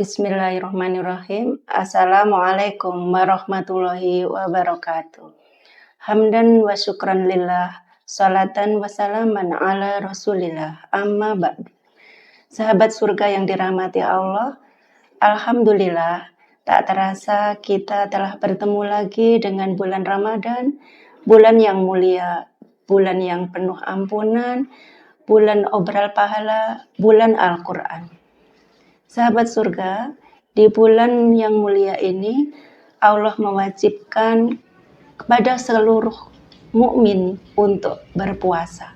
Bismillahirrahmanirrahim. Assalamualaikum warahmatullahi wabarakatuh. Hamdan wa syukran lillah, salatan wa salaman ala rasulillah, amma ba'du. Sahabat surga yang dirahmati Allah, alhamdulillah tak terasa kita telah bertemu lagi dengan bulan Ramadan, bulan yang mulia, bulan yang penuh ampunan, bulan obral pahala, bulan Al-Quran. Sahabat surga, di bulan yang mulia ini Allah mewajibkan kepada seluruh mukmin untuk berpuasa.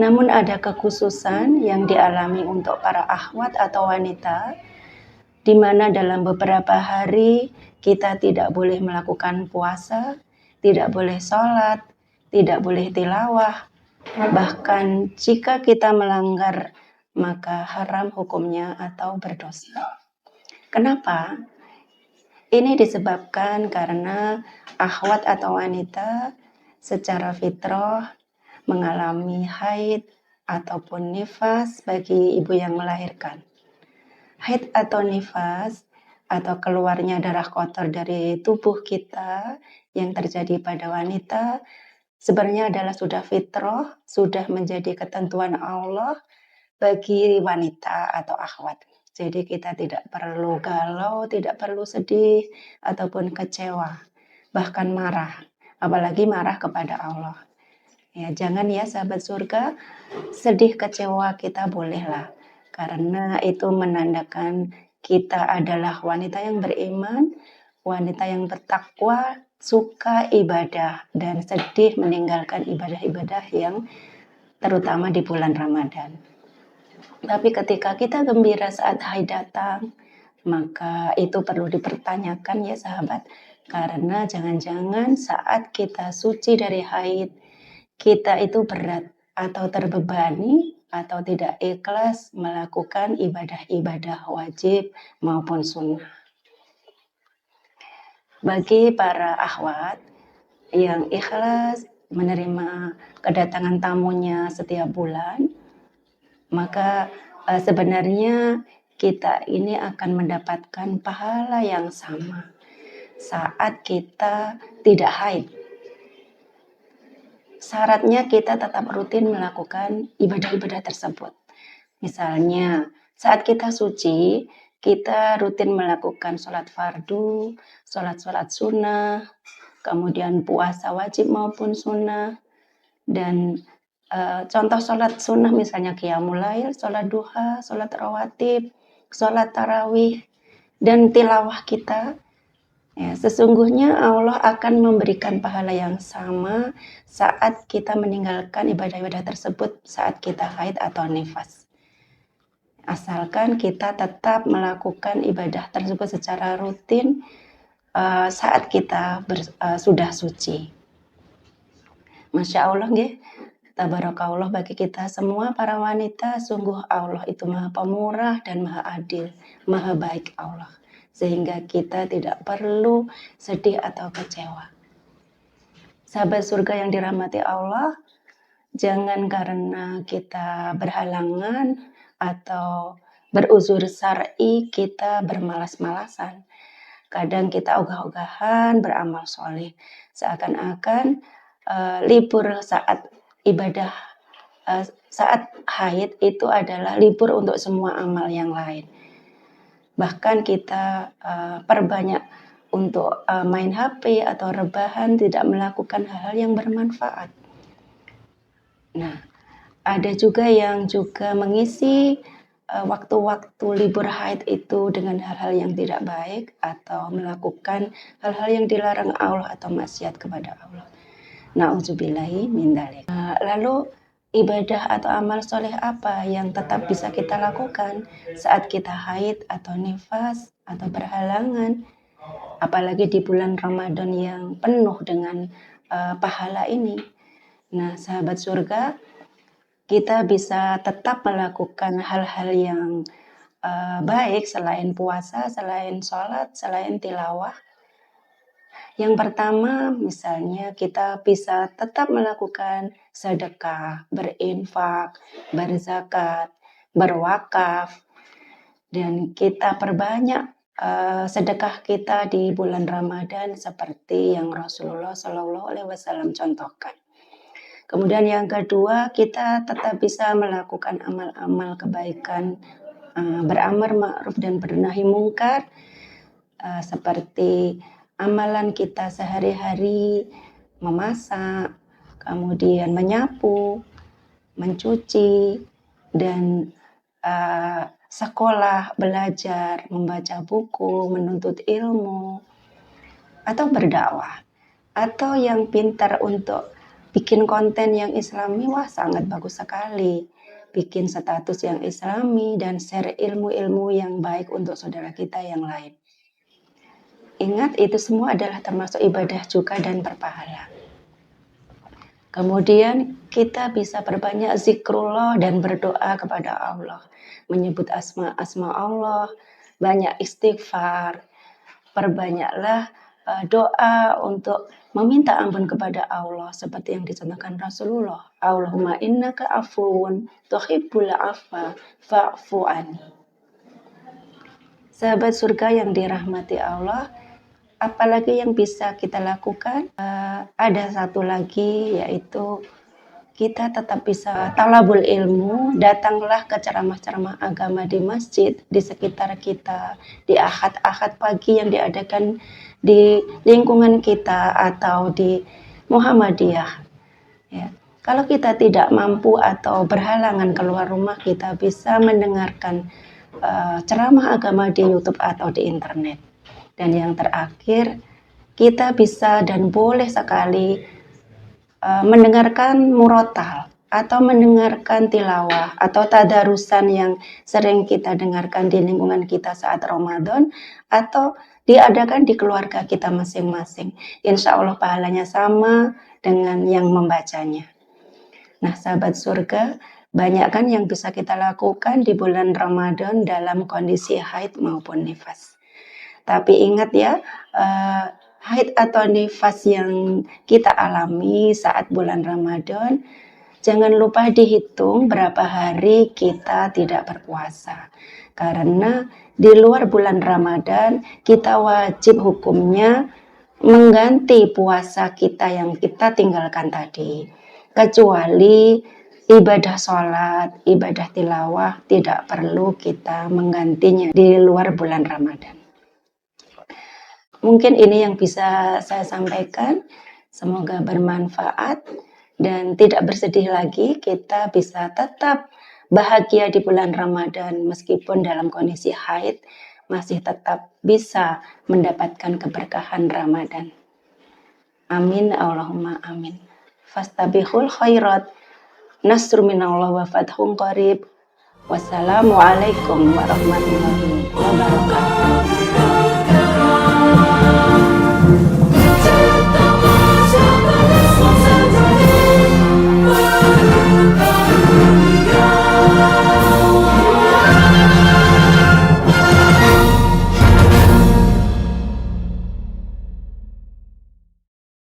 Namun ada kekhususan yang dialami untuk para akhwat atau wanita, di mana dalam beberapa hari kita tidak boleh melakukan puasa, tidak boleh sholat, tidak boleh tilawah. Bahkan jika kita melanggar, maka haram hukumnya atau berdosa. Kenapa? Ini disebabkan karena akhwat atau wanita secara fitrah mengalami haid ataupun nifas bagi ibu yang melahirkan. Haid atau nifas atau keluarnya darah kotor dari tubuh kita yang terjadi pada wanita sebenarnya adalah sudah fitrah, sudah menjadi ketentuan Allah bagi wanita atau akhwat. Jadi kita tidak perlu galau, tidak perlu sedih, ataupun kecewa, bahkan marah. Apalagi marah kepada Allah. Ya, jangan ya sahabat surga, sedih kecewa kita bolehlah. Karena itu menandakan kita adalah wanita yang beriman, wanita yang bertakwa, suka ibadah, dan sedih meninggalkan ibadah-ibadah yang terutama di bulan Ramadan. Tapi ketika kita gembira saat haid datang, maka itu perlu dipertanyakan ya sahabat. Karena jangan-jangan saat kita suci dari haid, kita itu berat atau terbebani atau tidak ikhlas melakukan ibadah-ibadah wajib maupun sunnah. Bagi para akhwat yang ikhlas menerima kedatangan tamunya setiap bulan, maka sebenarnya kita ini akan mendapatkan pahala yang sama saat kita tidak haid. Syaratnya kita tetap rutin melakukan ibadah-ibadah tersebut. Misalnya saat kita suci, kita rutin melakukan sholat fardu, sholat sunnah, kemudian puasa wajib maupun sunnah, dan contoh sholat sunnah misalnya qiyamul lail, sholat duha, sholat rawatib, sholat tarawih, dan tilawah kita. Ya, sesungguhnya Allah akan memberikan pahala yang sama saat kita meninggalkan ibadah-ibadah tersebut saat kita haid atau nifas. Asalkan kita tetap melakukan ibadah tersebut secara rutin saat kita sudah suci. Masya Allah nggih. Tabarakallah bagi kita semua para wanita, sungguh Allah itu maha pemurah dan maha adil, maha baik Allah. Sehingga kita tidak perlu sedih atau kecewa. Sahabat surga yang dirahmati Allah, jangan karena kita berhalangan atau beruzur syar'i kita bermalas-malasan. Kadang kita ogah-ogahan beramal soleh, seakan-akan libur saat ibadah saat haid itu adalah libur untuk semua amal yang lain. Bahkan kita perbanyak untuk main HP atau rebahan, tidak melakukan hal-hal yang bermanfaat. Nah, ada juga yang juga mengisi waktu-waktu libur haid itu dengan hal-hal yang tidak baik atau melakukan hal-hal yang dilarang Allah atau maksiat kepada Allah. Na'udzubillahi min dzalik. Lalu ibadah atau amal soleh apa yang tetap bisa kita lakukan saat kita haid atau nifas atau berhalangan, apalagi di bulan Ramadan yang penuh dengan pahala ini. Nah, sahabat surga, kita bisa tetap melakukan hal-hal yang baik selain puasa, selain sholat, selain tilawah. Yang pertama, misalnya kita bisa tetap melakukan sedekah, berinfak, berzakat, berwakaf. dan kita perbanyak sedekah kita di bulan Ramadan seperti yang Rasulullah Shallallahu Alaihi Wasallam contohkan. Kemudian yang kedua, kita tetap bisa melakukan amal-amal kebaikan, beramar ma'ruf dan bernahi mungkar, seperti amalan kita sehari-hari, memasak, kemudian menyapu, mencuci, dan sekolah, belajar, membaca buku, menuntut ilmu, atau berdakwah, atau yang pintar untuk bikin konten yang islami, wah sangat bagus sekali. Bikin status yang islami dan share ilmu-ilmu yang baik untuk saudara kita yang lain. Ingat, itu semua adalah termasuk ibadah juga dan berpahala. Kemudian kita bisa berbanyak zikrullah dan berdoa kepada Allah. Menyebut asma-asma Allah, banyak istighfar, perbanyaklah doa untuk meminta ampun kepada Allah seperti yang dicontohkan Rasulullah. Allahumma innaka afuwun tuhibbul afwa fa'fu anni. Sahabat surga yang dirahmati Allah, apalagi yang bisa kita lakukan? Ada satu lagi, yaitu kita tetap bisa talabul ilmu, datanglah ke ceramah-ceramah agama di masjid, di sekitar kita, di ahad-ahad pagi yang diadakan di lingkungan kita atau di Muhammadiyah. Ya. Kalau kita tidak mampu atau berhalangan keluar rumah, kita bisa mendengarkan ceramah agama di YouTube atau di internet. Dan yang terakhir, kita bisa dan boleh sekali mendengarkan murotal atau mendengarkan tilawah atau tadarusan yang sering kita dengarkan di lingkungan kita saat Ramadan atau diadakan di keluarga kita masing-masing. Insya Allah pahalanya sama dengan yang membacanya. Nah, sahabat surga, banyak kan yang bisa kita lakukan di bulan Ramadan dalam kondisi haid maupun nifas. Tapi ingat ya, haid atau nifas yang kita alami saat bulan Ramadan, jangan lupa dihitung berapa hari kita tidak berpuasa. Karena di luar bulan Ramadan, kita wajib hukumnya mengganti puasa kita yang kita tinggalkan tadi. Kecuali ibadah sholat, ibadah tilawah tidak perlu kita menggantinya di luar bulan Ramadan. Mungkin ini yang bisa saya sampaikan, semoga bermanfaat dan tidak bersedih lagi, kita bisa tetap bahagia di bulan Ramadan meskipun dalam kondisi haid, masih tetap bisa mendapatkan keberkahan Ramadan. Amin, Allahumma amin. Fastabihul khairat, nasru minallah wa fathun qarib. Wassalamualaikum warahmatullahi wabarakatuh.